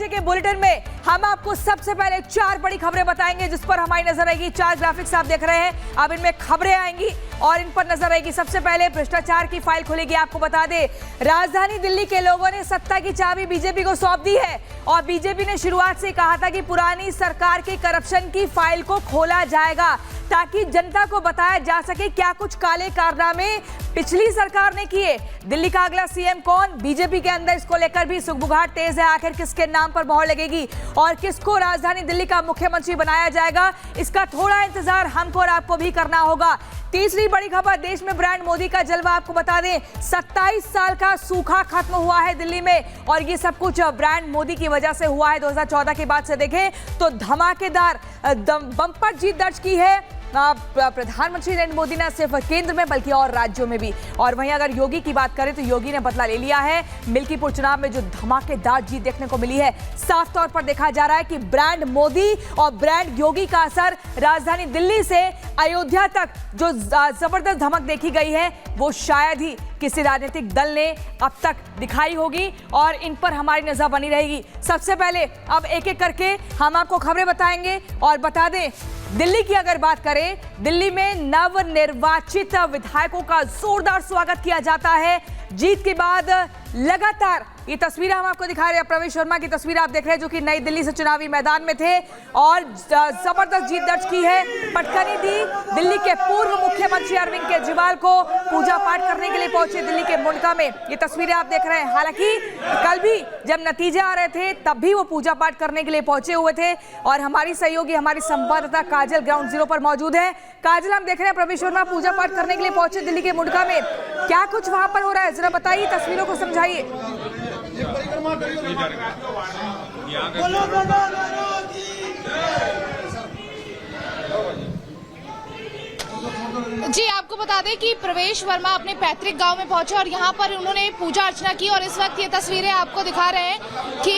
घंटे के बुलेटिन में हम आपको सबसे पहले 4 बड़ी खबरें बताएंगे जिस पर हमारी नजर रहेगी। 4 ग्राफिक्स आप देख रहे हैं, अब इनमें खबरें आएंगी और इन पर नजर रहेगी। सबसे पहले भ्रष्टाचार की फाइल खुलेगी। आपको बता दें, राजधानी दिल्ली के लोगों ने सत्ता की चाबी बीजेपी को सौंप दी है और बीजेपी ने शुरुआत से कहा था कि पुरानी सरकार के करप्शन की फाइल को खोला जाएगा ताकि जनता को बताया जा सके क्या कुछ काले कारनामे पिछली सरकार ने किए। दिल्ली का अगला सीएम कौन, बीजेपी के अंदर इसको लेकर भी सुगबुगाहट तेज है। आखिर किसके नाम पर मोहर लगेगी और किसको राजधानी दिल्ली का मुख्यमंत्री बनाया जाएगा, इसका थोड़ा इंतजार हमको और आपको भी करना होगा। तीसरी बड़ी खबर, देश में ब्रांड मोदी का जलवा। आपको बता दें, 27 साल का सूखा खत्म हुआ है दिल्ली में और ये सब कुछ ब्रांड मोदी की वजह से हुआ है। 2014 के बाद से देखें तो धमाकेदार बम्पर जीत दर्ज की है प्रधानमंत्री नरेंद्र मोदी ने, सिर्फ केंद्र में बल्कि और राज्यों में भी। और वहीं अगर योगी की बात करें तो योगी ने बदला ले लिया है। मिल्कीपुर चुनाव में जो धमाकेदार जीत देखने को मिली है, साफ तौर पर देखा जा रहा है कि ब्रांड मोदी और ब्रांड योगी का असर राजधानी दिल्ली से अयोध्या तक जो जबरदस्त धमक देखी गई है वो शायद ही किसी राजनीतिक दल ने अब तक दिखाई होगी और इन पर हमारी नजर बनी रहेगी। सबसे पहले अब एक एक करके हम आपको खबरें बताएंगे और बता दें, दिल्ली की अगर बात करें, दिल्ली में नवनिर्वाचित विधायकों का जोरदार स्वागत किया जाता है। जीत के बाद लगातार ये तस्वीरें हम आपको दिखा रहे हैं। प्रवेश वर्मा की तस्वीर आप देख रहे हैं जो कि नई दिल्ली से चुनावी मैदान में थे और जबरदस्त जीत दर्ज की है। पटखनी दी, दिल्ली के पूर्व मुख्यमंत्री अरविंद केजरीवाल को पूजा पाठ करने के लिए पहुंचे दिल्ली के मुंडका में। ये तस्वीरें आप देख रहे हैं। हालांकि कल भी जब नतीजे आ रहे थे तब भी वो पूजा पाठ करने के लिए पहुंचे हुए थे और हमारी सहयोगी, हमारी संवाददाता काजल ग्राउंड जीरो पर मौजूद है। काजल, हम देख रहे हैं प्रवेश वर्मा पूजा पाठ करने के लिए पहुंचे दिल्ली के मुंडका में, क्या कुछ वहां पर हो रहा है जरा बताइए, तस्वीरों को समझाइए। जी, आपको बता दें कि प्रवेश वर्मा अपने पैतृक गांव में पहुंचे और यहां पर उन्होंने पूजा अर्चना की और इस वक्त ये तस्वीरें आपको दिखा रहे हैं कि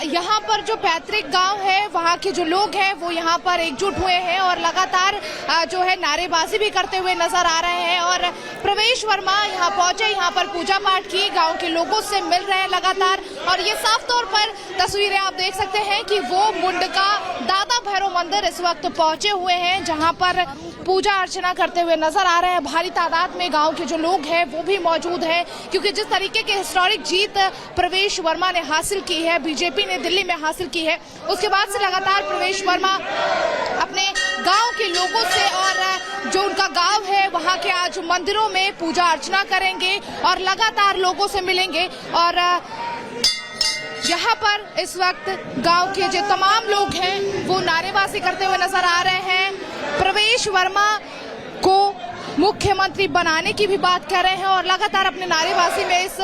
यहां पर जो पैतृक गांव है वहां के जो लोग हैं वो यहां पर एकजुट हुए हैं और लगातार जो है नारेबाजी भी करते हुए नजर आ रहे हैं। और प्रवेश वर्मा यहां पहुंचे, यहां पर पूजा पाठ की, गाँव के लोगों से मिल रहे हैं लगातार और ये साफ तौर पर तस्वीरें आप देख सकते हैं कि वो मुंडका दादा भैरव मंदिर इस वक्त पहुंचे हुए हैं जहाँ पर पूजा अर्चना करते हुए नजर आ रहे हैं। भारी तादाद में गांव के जो लोग हैं वो भी मौजूद हैं क्योंकि जिस तरीके की हिस्टोरिक जीत प्रवेश वर्मा ने हासिल की है, बीजेपी ने दिल्ली में हासिल की है, उसके बाद से लगातार प्रवेश वर्मा अपने गांव के लोगों से और जो उनका गांव है वहां के आज मंदिरों में पूजा अर्चना करेंगे और लगातार लोगों से मिलेंगे। और यहाँ पर इस वक्त गांव के जो तमाम लोग हैं वो नारेबाजी करते हुए नजर आ रहे हैं। प्रवेश वर्मा को मुख्यमंत्री बनाने की भी बात कर रहे हैं और लगातार अपने नारेबाजी में इस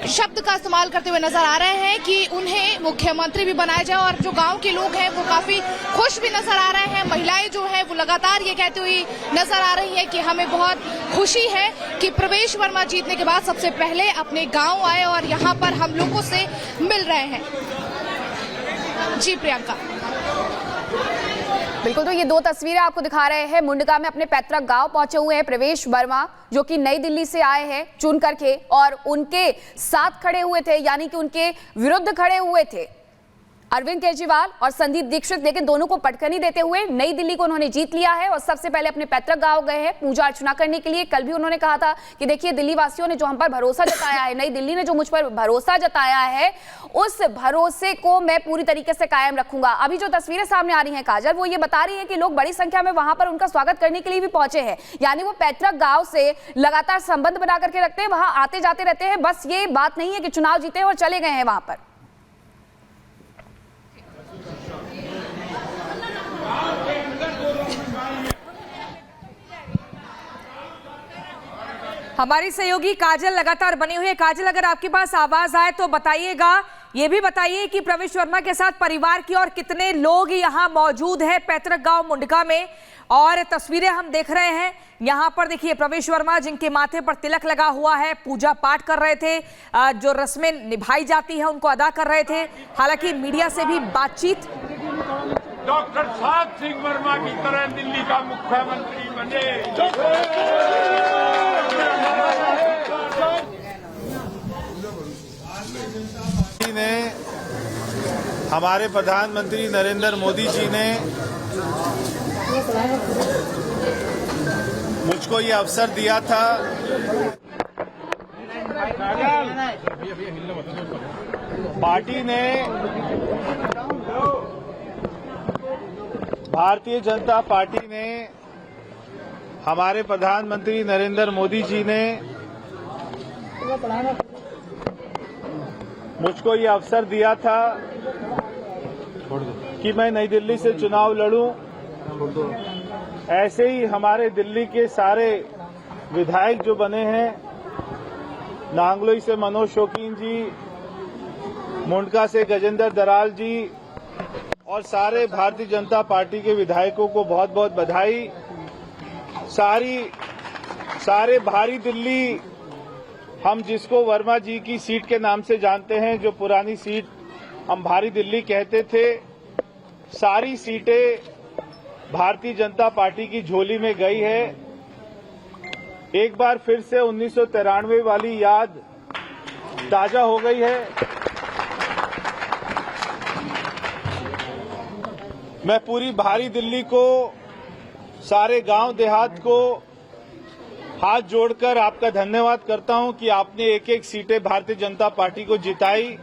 शब्द का इस्तेमाल करते हुए नजर आ रहे हैं कि उन्हें मुख्यमंत्री भी बनाया जाए। और जो गांव के लोग हैं वो काफी खुश भी नजर आ रहे हैं। महिलाएं जो है वो लगातार ये कहती हुई नजर आ रही है कि हमें बहुत खुशी है कि प्रवेश वर्मा जीतने के बाद सबसे पहले अपने गांव आए और यहाँ पर हम लोगों से मिल रहे हैं। जी प्रियंका। बिल्कुल, तो ये 2 तस्वीरें आपको दिखा रहे हैं। मुंडका में अपने पैतृक गांव पहुंचे हुए हैं प्रवेश वर्मा जो कि नई दिल्ली से आए हैं चुन करके और उनके साथ खड़े हुए थे, यानी कि उनके विरुद्ध खड़े हुए थे अरविंद केजरीवाल और संदीप दीक्षित, लेकिन दोनों को पटखनी देते हुए नई दिल्ली को उन्होंने जीत लिया है और सबसे पहले अपने पैतृक गांव गए हैं पूजा अर्चना करने के लिए। कल भी उन्होंने कहा था कि देखिए, दिल्ली वासियों ने जो हम पर भरोसा जताया है, नई दिल्ली ने जो मुझ पर भरोसा जताया है, उस भरोसे को मैं पूरी तरीके से कायम रखूंगा। अभी जो तस्वीरें सामने आ रही हैं काजल, वो ये बता रही है कि लोग बड़ी संख्या में वहां पर उनका स्वागत करने के लिए भी पहुंचे हैं, यानी वो पैतृक गांव से लगातार संबंध बना करके रखते हैं, वहां आते जाते रहते हैं। बस ये बात नहीं है कि चुनाव जीते और चले गए हैं वहां पर। हमारी सहयोगी काजल लगातार बनी हुई है। काजल, अगर आपके पास आवाज आए तो बताइएगा। ये भी बताइए कि प्रवेश वर्मा के साथ परिवार की और कितने लोग यहाँ मौजूद हैं पैतृक गांव मुंडका में। और तस्वीरें हम देख रहे हैं यहाँ पर, देखिए प्रवेश वर्मा जिनके माथे पर तिलक लगा हुआ है, पूजा पाठ कर रहे थे, जो रस्में निभाई जाती है उनको अदा कर रहे थे। हालांकि मीडिया से भी बातचीत, डॉक्टर साहब सिंह वर्मा की तरह दिल्ली का मुख्यमंत्री बने। ने हमारे प्रधानमंत्री नरेंद्र मोदी जी ने मुझको ये अवसर दिया था। पार्टी ने, भारतीय जनता पार्टी ने, हमारे प्रधानमंत्री नरेंद्र मोदी जी ने मुझको ये अवसर दिया था कि मैं नई दिल्ली से चुनाव लड़ूं। ऐसे ही हमारे दिल्ली के सारे विधायक जो बने हैं, नांगलोई से मनोज शौकीन जी, मुंडका से गजेंद्र दराल जी और सारे भारतीय जनता पार्टी के विधायकों को बहुत बहुत बधाई। सारे भारी दिल्ली, हम जिसको वर्मा जी की सीट के नाम से जानते हैं, जो पुरानी सीट हम भारी दिल्ली कहते थे, सारी सीटें भारतीय जनता पार्टी की झोली में गई है। एक बार फिर से 1993 वाली याद ताजा हो गई है। मैं पूरी भारी दिल्ली को, सारे गांव देहात को हाथ जोड़कर आपका धन्यवाद करता हूं कि आपने एक एक सीटें भारतीय जनता पार्टी को जिताई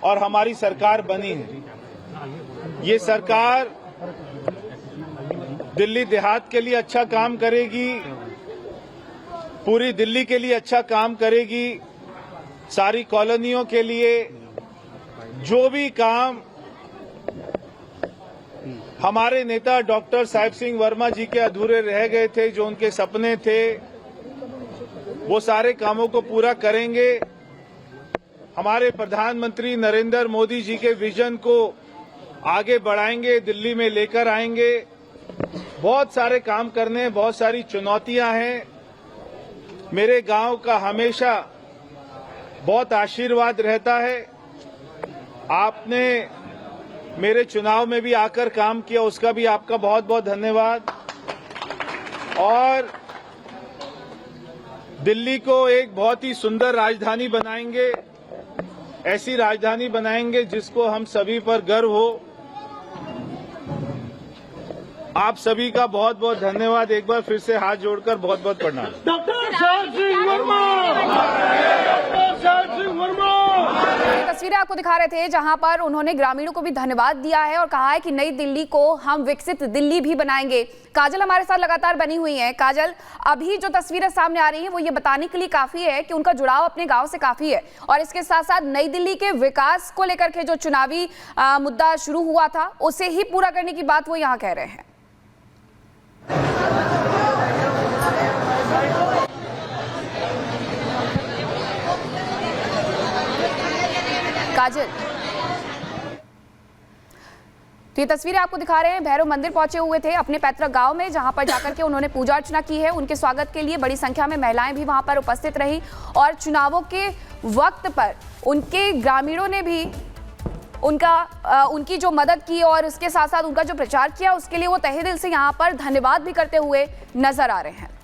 और हमारी सरकार बनी है। ये सरकार दिल्ली देहात के लिए अच्छा काम करेगी, पूरी दिल्ली के लिए अच्छा काम करेगी, सारी कॉलोनियों के लिए। जो भी काम हमारे नेता डॉक्टर साहिब सिंह वर्मा जी के अधूरे रह गए थे, जो उनके सपने थे, वो सारे कामों को पूरा करेंगे। हमारे प्रधानमंत्री नरेंद्र मोदी जी के विजन को आगे बढ़ाएंगे, दिल्ली में लेकर आएंगे। बहुत सारे काम करने हैं, बहुत सारी चुनौतियां हैं। मेरे गांव का हमेशा बहुत आशीर्वाद रहता है। आपने मेरे चुनाव में भी आकर काम किया, उसका भी आपका बहुत बहुत धन्यवाद। और दिल्ली को एक बहुत ही सुंदर राजधानी बनाएंगे, ऐसी राजधानी बनाएंगे जिसको हम सभी पर गर्व हो। आप सभी का बहुत बहुत धन्यवाद। एक बार फिर से हाथ जोड़कर बहुत बहुत प्रणाम। Doctor Sahib Singh Verma, doctor Sahib Singh Verma. तस्वीरें आपको दिखा रहे थे जहां पर उन्होंने ग्रामीणों को भी धन्यवाद दिया है और कहा है कि नई दिल्ली को हम विकसित दिल्ली भी बनाएंगे। काजल हमारे साथ लगातार बनी हुई है। काजल, अभी जो तस्वीरें सामने आ रही हैं वो ये बताने के लिए काफी है कि उनका जुड़ाव अपने गांव से काफी है और इसके साथ साथ नई दिल्ली के विकास को लेकर के जो चुनावी मुद्दा शुरू हुआ था उसे ही पूरा करने की बात वो यहाँ कह रहे हैं। काजल, तो ये तस्वीरें आपको दिखा रहे हैं, भैरव मंदिर पहुंचे हुए थे अपने पैतृक गांव में, जहां पर जाकर के उन्होंने पूजा अर्चना की है। उनके स्वागत के लिए बड़ी संख्या में महिलाएं भी वहां पर उपस्थित रही और चुनावों के वक्त पर उनके ग्रामीणों ने भी उनकी जो मदद की और उसके साथ साथ उनका जो प्रचार किया उसके लिए वो तहे दिल से यहाँ पर धन्यवाद भी करते हुए नजर आ रहे हैं।